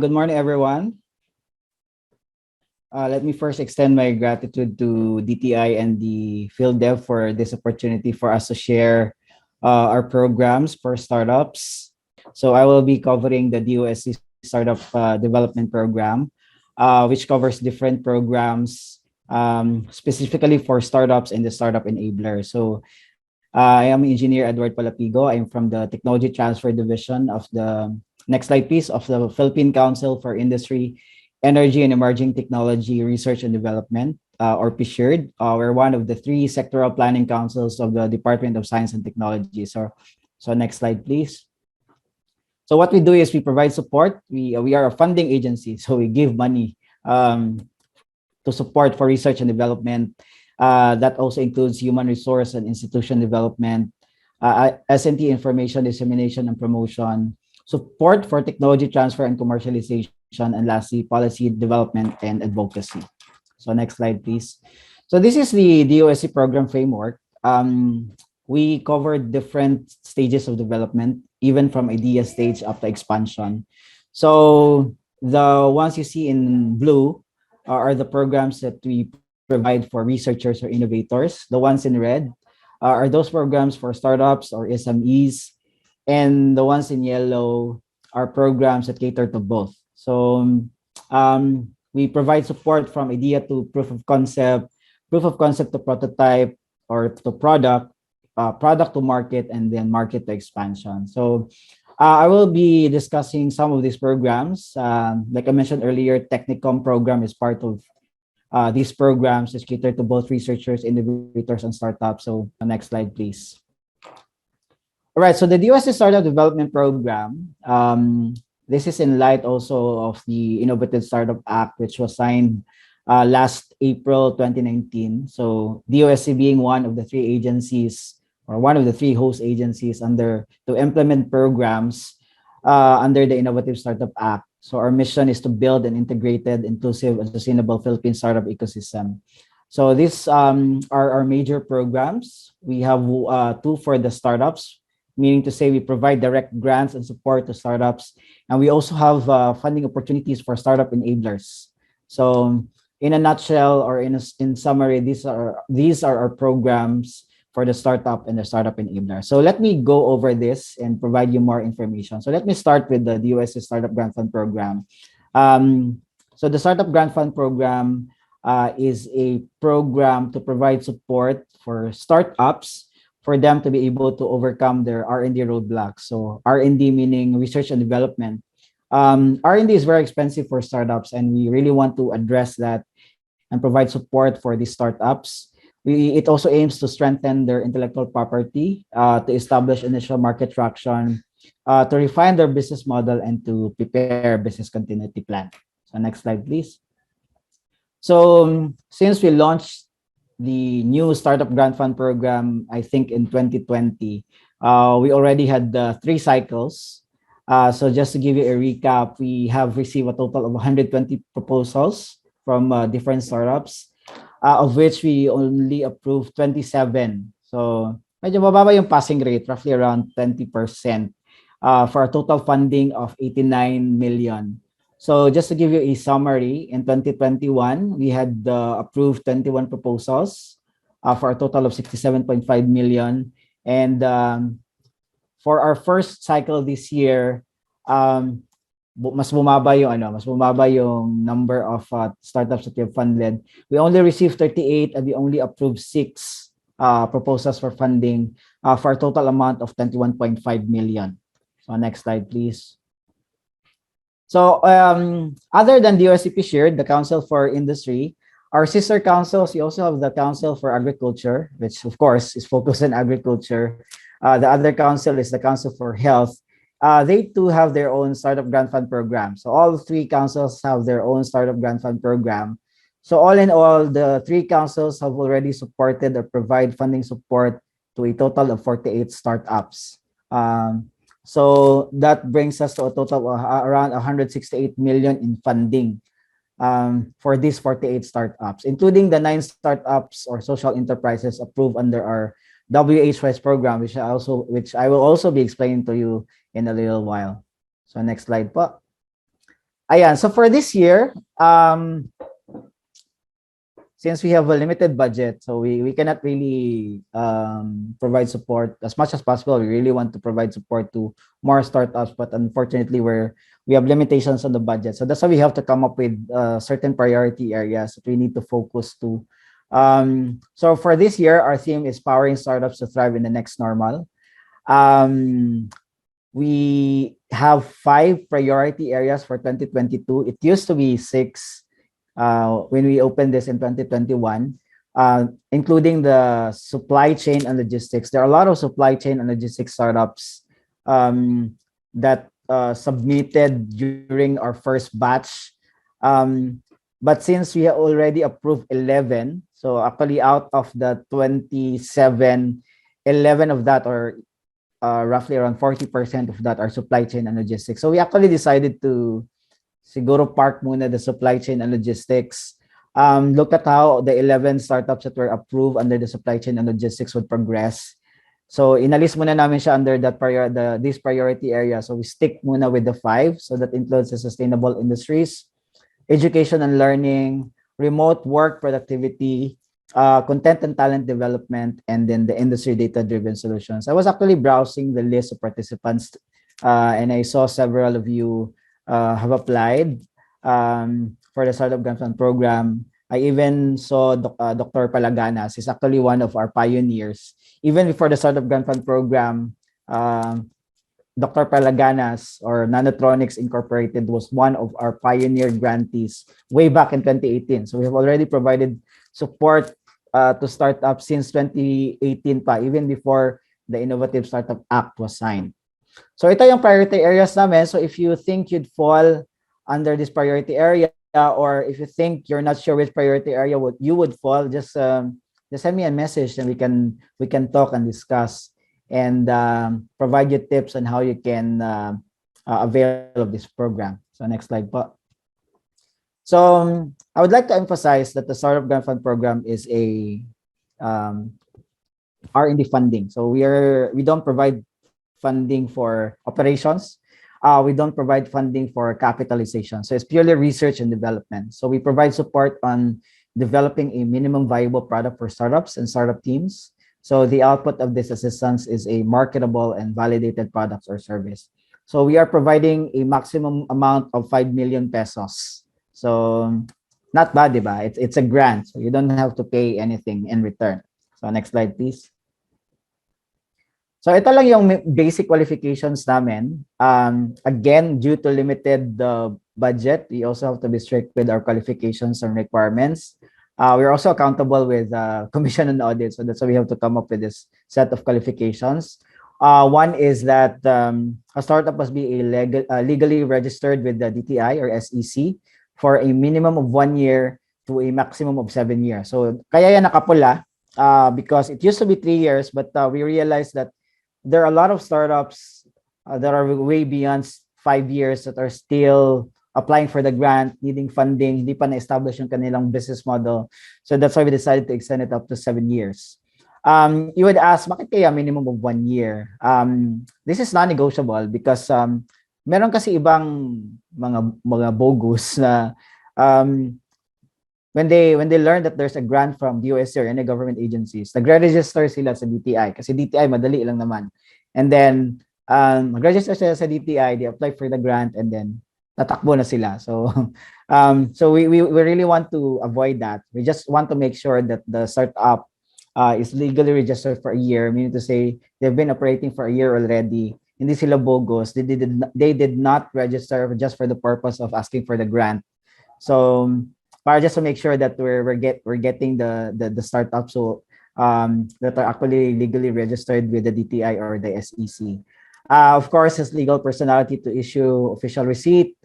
Good morning, everyone. Let me first extend my gratitude to DTI and the PhilDev for this opportunity for us to share our programs for startups. So I will be covering the DOST Startup Development Program, which covers different programs specifically for startups and the startup enabler. So I am Engineer Edward Palapigo. I'm from the Technology Transfer Division of the next slide, please, of the Philippine Council for Industry, Energy and Emerging Technology Research and Development, or PCIEERD. We're one of the three sectoral planning councils of the Department of Science and Technology. So next slide, please. So what we do is we provide support. We are a funding agency, so we give money to support for research and development. That also includes human resource and institution development, S&T information dissemination and promotion, support for technology transfer and commercialization, and lastly, policy development and advocacy. So next slide, please. So this is the DOST program framework. We covered different stages of development, even from idea stage up to expansion. So the ones you see in blue are the programs that we provide for researchers or innovators. The ones in red are those programs for startups or SMEs. And the ones in yellow are programs that cater to both. So we provide support from idea to proof of concept to prototype or to product, product to market, and then market to expansion. So I will be discussing some of these programs. Like I mentioned earlier, Technicom program is part of these programs that cater to both researchers, innovators, and startups. So next slide, please. All right, so the DOST Startup Development Program, this is in light also of the Innovative Startup Act, which was signed last April 2019. So DOST being one of the three agencies or one of the three host agencies to implement programs under the Innovative Startup Act. So our mission is to build an integrated, inclusive, and sustainable Philippine startup ecosystem. So these are our major programs. We have two for the startups, meaning to say we provide direct grants and support to startups. And we also have funding opportunities for startup enablers. So in a nutshell or in summary, these are our programs for the startup and the startup enabler. So let me go over this and provide you more information. So let me start with the DOST Startup Grant Fund Program. So the Startup Grant Fund Program is a program to provide support for startups for them to be able to overcome their R&D roadblocks. So R&D meaning research and development. R&D is very expensive for startups, and we really want to address that and provide support for these startups. It also aims to strengthen their intellectual property, to establish initial market traction, to refine their business model, and to prepare business continuity plan. So next slide, please. So since we launched the new Startup Grant Fund Program, I think in 2020, we already had 3 cycles. So just to give you a recap, we have received a total of 120 proposals from different startups, of which we only approved 27. So medyo mababa yung passing rate, roughly around 20%, for a total funding of 89 million. So just to give you a summary, in 2021, we had approved 21 proposals for a total of 67.5 million. And for our first cycle this year, mas bumaba yung number of startups that we have funded. We only received 38 and we only approved 6 proposals for funding for a total amount of 21.5 million. So next slide, please. So other than DOST-PCIEERD, the Council for Industry, our sister councils, we also have the Council for Agriculture, which of course is focused on agriculture. The other council is the Council for Health. They too have their own Startup Grant Fund program. So all 3 councils have their own Startup Grant Fund program. So all in all, the 3 councils have already supported or provide funding support to a total of 48 startups. So that brings us to a total of around 168 million in funding for these 48 startups, including the 9 startups or social enterprises approved under our WH-wise program, which I will also be explaining to you in a little while. So next slide po. Ayan, so for this year, since we have a limited budget, so we cannot really provide support as much as possible. We really want to provide support to more startups, but unfortunately, we have limitations on the budget. So that's why we have to come up with certain priority areas that we need to focus to. So for this year, our theme is powering startups to thrive in the next normal. We have 5 priority areas for 2022. It used to be 6 when we opened this in 2021, including the supply chain and logistics. There are a lot of supply chain and logistics startups that submitted during our first batch. But since we have already approved 11, so actually out of the 27, 11 of that, or roughly around 40% of that, are supply chain and logistics. So we actually decided to siguro park muna the supply chain and logistics. Look at how the 11 startups that were approved under the supply chain and logistics would progress. So inalis muna namin siya under this priority area. So we stick muna with the 5. So that includes the sustainable industries, education and learning, remote work productivity, content and talent development, and then the industry data-driven solutions. I was actually browsing the list of participants, and I saw several of you have applied for the Startup Grant Fund program. I even saw Dr. Palaganas. He's actually one of our pioneers. Even before the Startup Grant Fund program, Dr. Palaganas, or Nanotronics Incorporated, was one of our pioneer grantees way back in 2018. So we have already provided support to startups since 2018 pa, even before the Innovative Startup Act was signed. So ito yung priority areas namin. So if you think you'd fall under this priority area, or if you think you're not sure which priority area you would fall, just send me a message and we can talk and discuss and provide you tips on how you can avail of this program. So next slide po. So I would like to emphasize that the Startup Grant Fund program is a R&D funding. So we don't provide funding for operations. We don't provide funding for capitalization. So it's purely research and development. So we provide support on developing a minimum viable product for startups and startup teams. So the output of this assistance is a marketable and validated product or service. So we are providing a maximum amount of 5 million pesos. So not bad, diba? It's a grant, so you don't have to pay anything in return. So next slide, please. So ito lang yung basic qualifications namin. Again, due to limited budget, we also have to be strict with our qualifications and requirements. We're also accountable with commission and audit, so that's why we have to come up with this set of qualifications. One is that a startup must be legally registered with the DTI or SEC for a minimum of 1 year to a maximum of 7 years. So kaya yan nakapula because it used to be 3 years, but we realized that there are a lot of startups that are way beyond 5 years that are still applying for the grant, needing funding, hindi pa na-establish yung kanilang business model. So that's why we decided to extend it up to 7 years. You would ask, bakit kaya minimum of 1 year? This is non-negotiable because meron kasi ibang mga bogus na when they learn that there's a grant from DOST or any government agencies, nagre-register sila sa DTI kasi DTI madali lang naman. And then mag-register sila sa DTI, they apply for the grant, and then tatakbo na sila. So so we really want to avoid that. We just want to make sure that the startup is legally registered for a year, meaning to say they've been operating for a year already. Hindi sila bogus. They did not register just for the purpose of asking for the grant. So para just to make sure that we're getting the startups so that are actually legally registered with the DTI or the SEC. Of course, has legal personality to issue official receipt,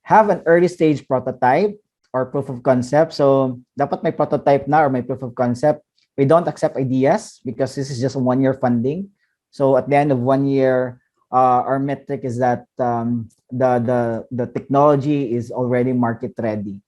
have an early stage prototype or proof of concept. So dapat may prototype na or may proof of concept. We don't accept ideas because this is just a 1 year funding. So at the end of 1 year, our metric is that the technology is already market ready.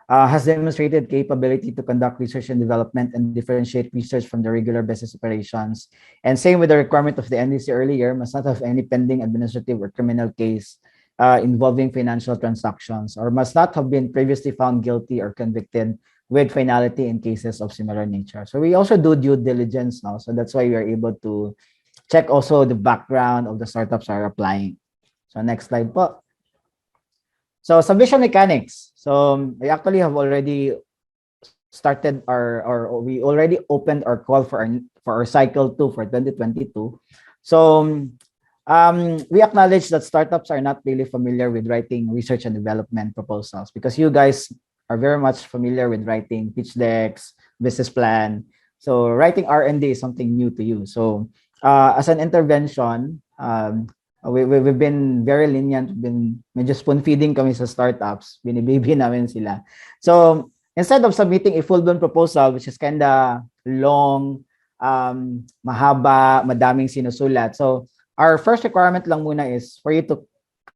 Has demonstrated capability to conduct research and development and differentiate research from the regular business operations. And same with the requirement of the NDC earlier, must not have any pending administrative or criminal case. involving financial transactions or must not have been previously found guilty or convicted with finality in cases of similar nature. So we also do due diligence now. So that's why we are able to check also the background of the startups are applying. So next slide po. So submission mechanics. So we actually have already started or we already opened our call for our cycle 2 for 2022. So we acknowledge that startups are not really familiar with writing research and development proposals because you guys are very much familiar with writing pitch decks, business plan. So writing R&D is something new to you. So as an intervention, we've been very lenient, been medyo spoon feeding kami sa startups, binibaby namin sila. So instead of submitting a full-blown proposal, which is kinda long, mahaba, madaming sinusulat. So our first requirement lang muna is for you to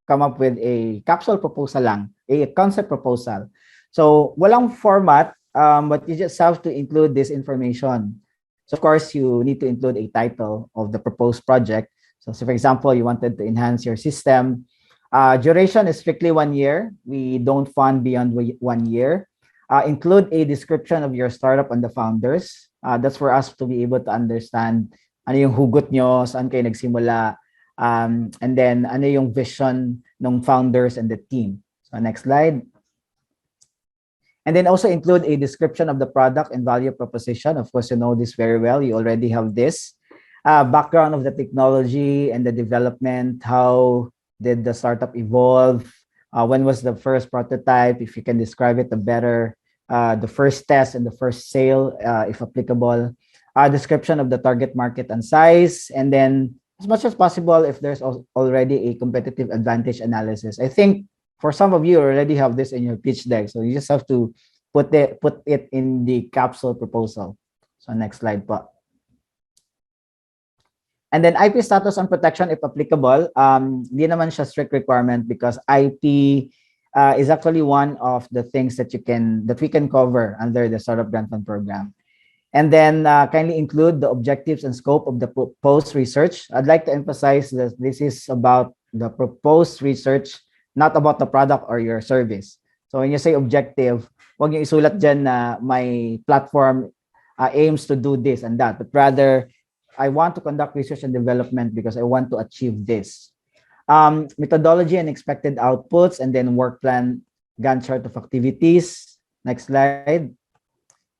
come up with a capsule proposal lang, a concept proposal. So walang format, but you just have to include this information. So of course, you need to include a title of the proposed project. So for example, you wanted to enhance your system. Duration is strictly 1 year. We don't fund beyond 1 year. Include a description of your startup and the founders. That's for us to be able to understand ano yung hugot nyo, saan kayo nagsimula, and then ano yung vision ng founders and the team. So next slide. And then also include a description of the product and value proposition. Of course, you know this very well. You already have this. Background of the technology and the development. How did the startup evolve? When was the first prototype? If you can describe it, the better. The first test and the first sale, if applicable. Description of the target market and size. And then as much as possible, if there's already a competitive advantage analysis. I think for some of you already have this in your pitch deck. So you just have to put it in the capsule proposal. So next slide po. And then IP status and protection if applicable. Di naman siya strict requirement because IP is actually one of the things that we can cover under the Startup Grant Fund program. And then kindly include the objectives and scope of the proposed research. I'd like to emphasize that this is about the proposed research, not about the product or your service. So when you say objective, huwag niyo isulat dyan na my platform aims to do this and that, but rather, I want to conduct research and development because I want to achieve this. Methodology and expected outputs, and then work plan, Gantt chart of activities. Next slide.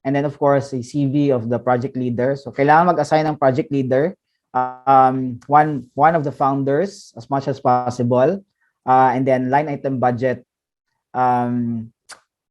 And then, of course, a CV of the project leader. So kailangan mag-assign ng project leader, one of the founders as much as possible. And then line item budget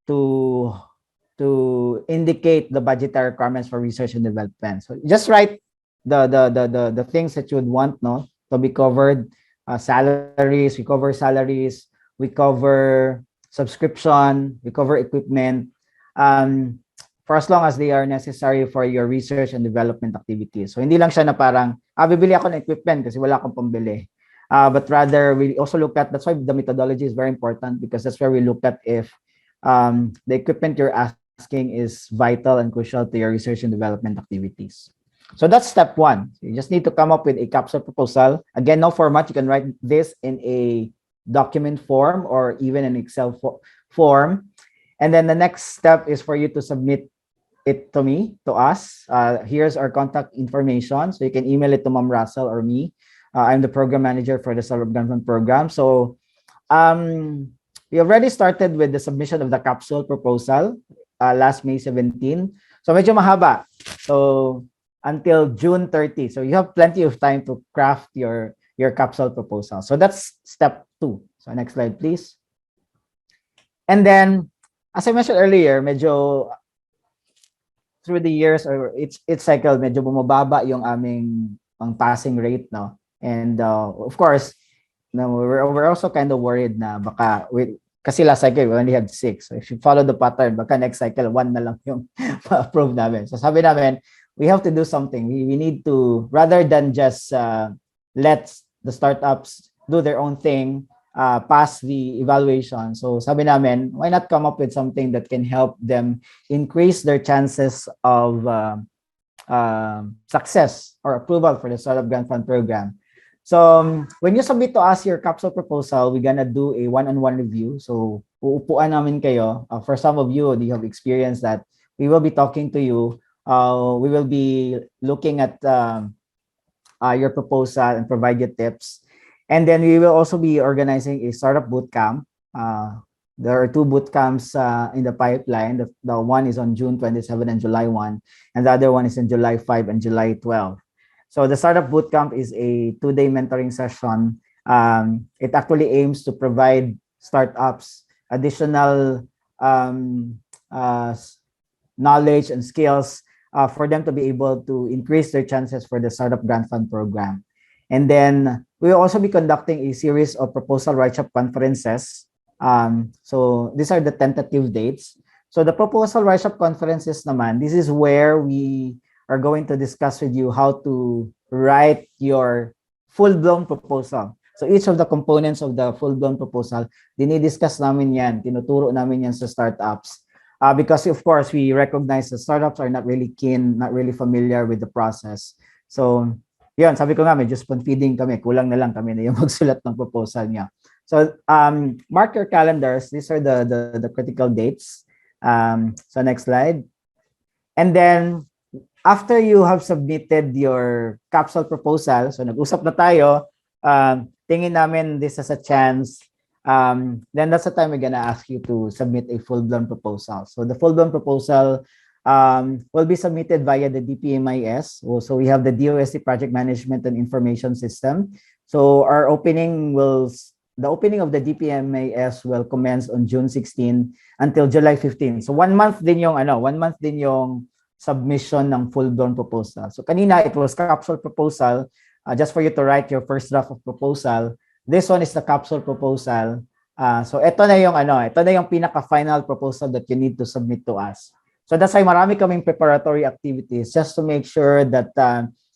to indicate the budgetary requirements for research and development. So just write the things that you would want to be covered. Salaries, we cover salaries, we cover subscription, we cover equipment, for as long as they are necessary for your research and development activities. So hindi lang siya na parang, bibili ako ng equipment kasi wala akong pambili. But rather, we also look at, that's why the methodology is very important because that's where we look at if the equipment you're asking is vital and crucial to your research and development activities. So that's step 1. You just need to come up with a capsule proposal. Again, no format. You can write this in a document form or even an Excel form. And then the next step is for you to submit it to me, to us. Here's our contact information. So you can email it to Ma'am Russell or me. I'm the program manager for the Startup Grant Fund program. So we already started with the submission of the capsule proposal last May 17. So medyo mahaba. So until June 30. So you have plenty of time to craft your capsule proposal. So that's step 2. So next slide, please. And then, as I mentioned earlier, medyo through the years or its cycle, medyo bumababa yung aming passing rate, no? And of course, we're also kind of worried na baka kasi last cycle we only had 6. So if you follow the pattern, baka next cycle 1 na lang yung approve namin. So sabi namin, we have to do something. We need to, rather than just let the startups do their own thing, pass the evaluation. So sabi namin, why not come up with something that can help them increase their chances of success or approval for the Startup Grant Fund program. So when you submit to us your capsule proposal, we're gonna do a one-on-one review. So uupuan namin kayo. For some of you, you have experienced that we will be talking to you. We will be looking at your proposal and provide you tips. And then we will also be organizing a startup bootcamp. There are two bootcamps in the pipeline. The one is on June 27 and July 1, and the other one is in July 5 and July 12. So the startup bootcamp is a 2-day mentoring session. It actually aims to provide startups additional knowledge and skills for them to be able to increase their chances for the Startup Grant Fund program. And then we will also be conducting a series of proposal write-up conferences. So these are the tentative dates. So the proposal write-up conferences naman, this is where we are going to discuss with you how to write your full-blown proposal. So each of the components of the full-blown proposal, dinidiscuss namin yan, tinuturo namin yan sa startups. Because of course, we recognize that startups are not really keen, not really familiar with the process. So yun, sabi ko nga, medyo spoon-feeding kami, kulang na lang kami na yung magsulat ng proposal niya. So mark your calendars. These are the critical dates. So next slide. And then after you have submitted your capsule proposal, so nag-usap na tayo, tingin namin this as a chance, then that's the time we're gonna ask you to submit a full-blown proposal. So the full-blown proposal will be submitted via the DPMIS. So we have the DOST Project Management and Information System. So the opening of the DPMIS will commence on June 16 until July 15. So 1 month din yung submission ng full-blown proposal. So kanina it was capsule proposal, just for you to write your first draft of proposal. This one is the capsule proposal. So ito na yung pinaka-final proposal that you need to submit to us. So that's why marami kaming preparatory activities just to make sure that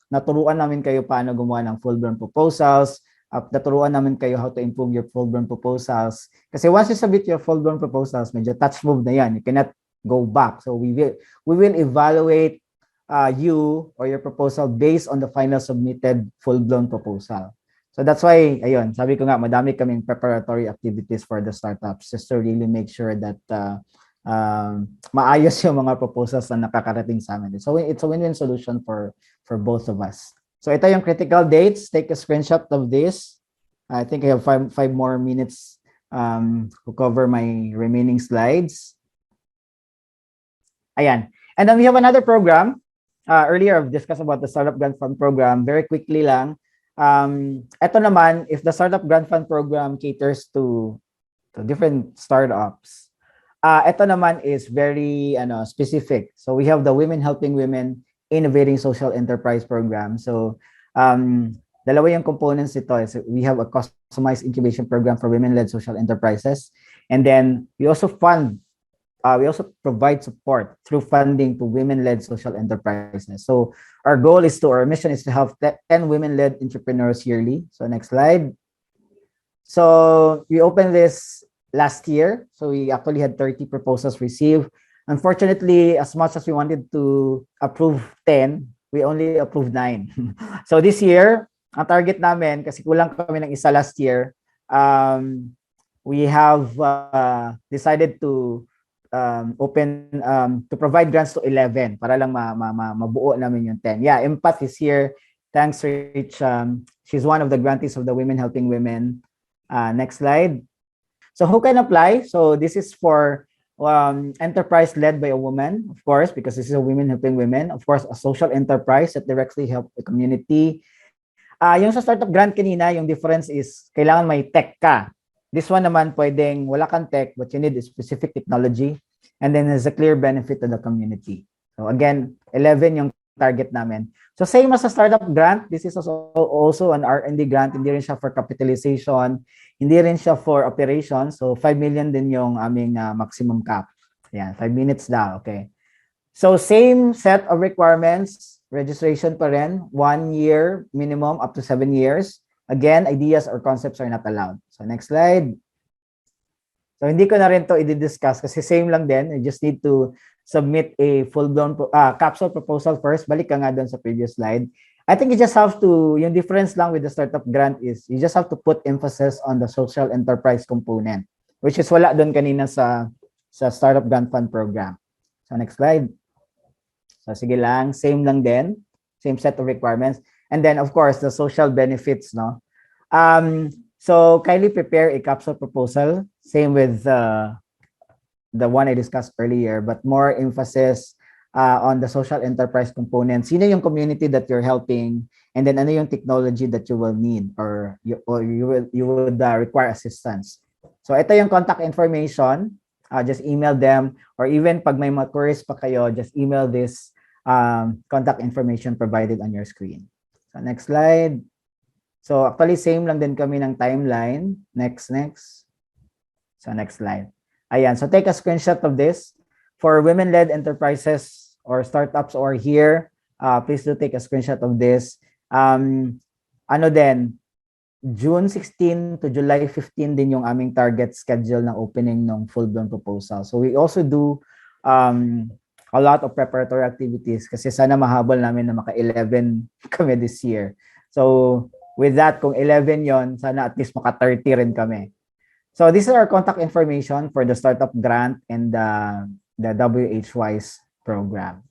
naturuan namin kayo paano gumawa ng full-blown proposals, naturuan namin kayo how to improve your full-blown proposals. Kasi once you submit your full-blown proposals, medyo touch move na yan. You cannot go back. So we will evaluate you or your proposal based on the final submitted full-blown proposal. So that's why, ayun, sabi ko nga, madami kaming preparatory activities for the startups just to really make sure that maayos yung mga proposals na nakakarating sa amin. So it's a win-win solution for both of us. So ito yung critical dates. Take a screenshot of this. I think I have five more minutes to cover my remaining slides. Ayan. And then we have another program. Earlier, I've discussed about the Startup Grant Fund program. Very quickly lang. Ito naman, if the Startup Grant Fund program caters to different startups, ito naman is very specific. So we have the Women Helping Women Innovating Social Enterprise program. So dalawa yung components ito. We have a customized incubation program for women-led social enterprises. And then we also provide support through funding to women-led social enterprises. So our mission is to have 10 women-led entrepreneurs yearly. So next slide. So we opened this last year. So we actually had 30 proposals received. Unfortunately, as much as we wanted to approve 10, we only approved 9. So this year, ang target namin, kasi kulang kami ng isa last year, we have decided to to provide grants to 11 para lang mabuo namin yung 10. Yeah, Empath is here. Thanks, Rich. She's one of the grantees of the Women Helping Women. Next slide. So who can apply? So this is for enterprise led by a woman, of course, because this is a Women Helping Women. Of course, a social enterprise that directly help the community. Yung sa startup grant kanina, yung difference is kailangan may tech ka. This one naman pwedeng wala kang tech, but you need a specific technology, and then there's a clear benefit to the community. So again, 11 yung target namin. So same as a startup grant, this is also an R&D grant. Hindi rin siya for capitalization, hindi rin siya for operations. So 5 million din yung aming maximum cap. Yan, 5 minutes na, okay. So same set of requirements, registration pa rin, 1 year minimum up to 7 years. Again, ideas or concepts are not allowed. So next slide. So hindi ko na rin to i-discuss kasi same lang din. You just need to submit a full-blown capsule proposal first. Balik ka nga doon sa previous slide. I think you just have to, yung difference lang with the startup grant is you just have to put emphasis on the social enterprise component, which is wala doon kanina sa startup grant fund program. So next slide. So sige lang, same lang din, same set of requirements. And then of course, the social benefits, no? So kindly prepare a capsule proposal, same with the one I discussed earlier, but more emphasis on the social enterprise component. Sino yung community that you're helping, and then ano yung technology that you will need or you would require assistance. So ito yung contact information. Just email them, or even pag may mga queries pa kayo, just email this contact information provided on your screen. So next slide. So actually same lang din kami ng timeline. Next. So next slide. Ayan, so take a screenshot of this. For women-led enterprises or startups or here, please do take a screenshot of this. Ano din, June 16 to July 15 din yung aming target schedule ng opening ng Fullblown Proposal. So we also do a lot of preparatory activities kasi sana mahabol namin na maka-11 kami this year. So with that, kung 11 yon, sana at least maka-30 rin kami. So these are our contact information for the startup grant and the WH-WISE program.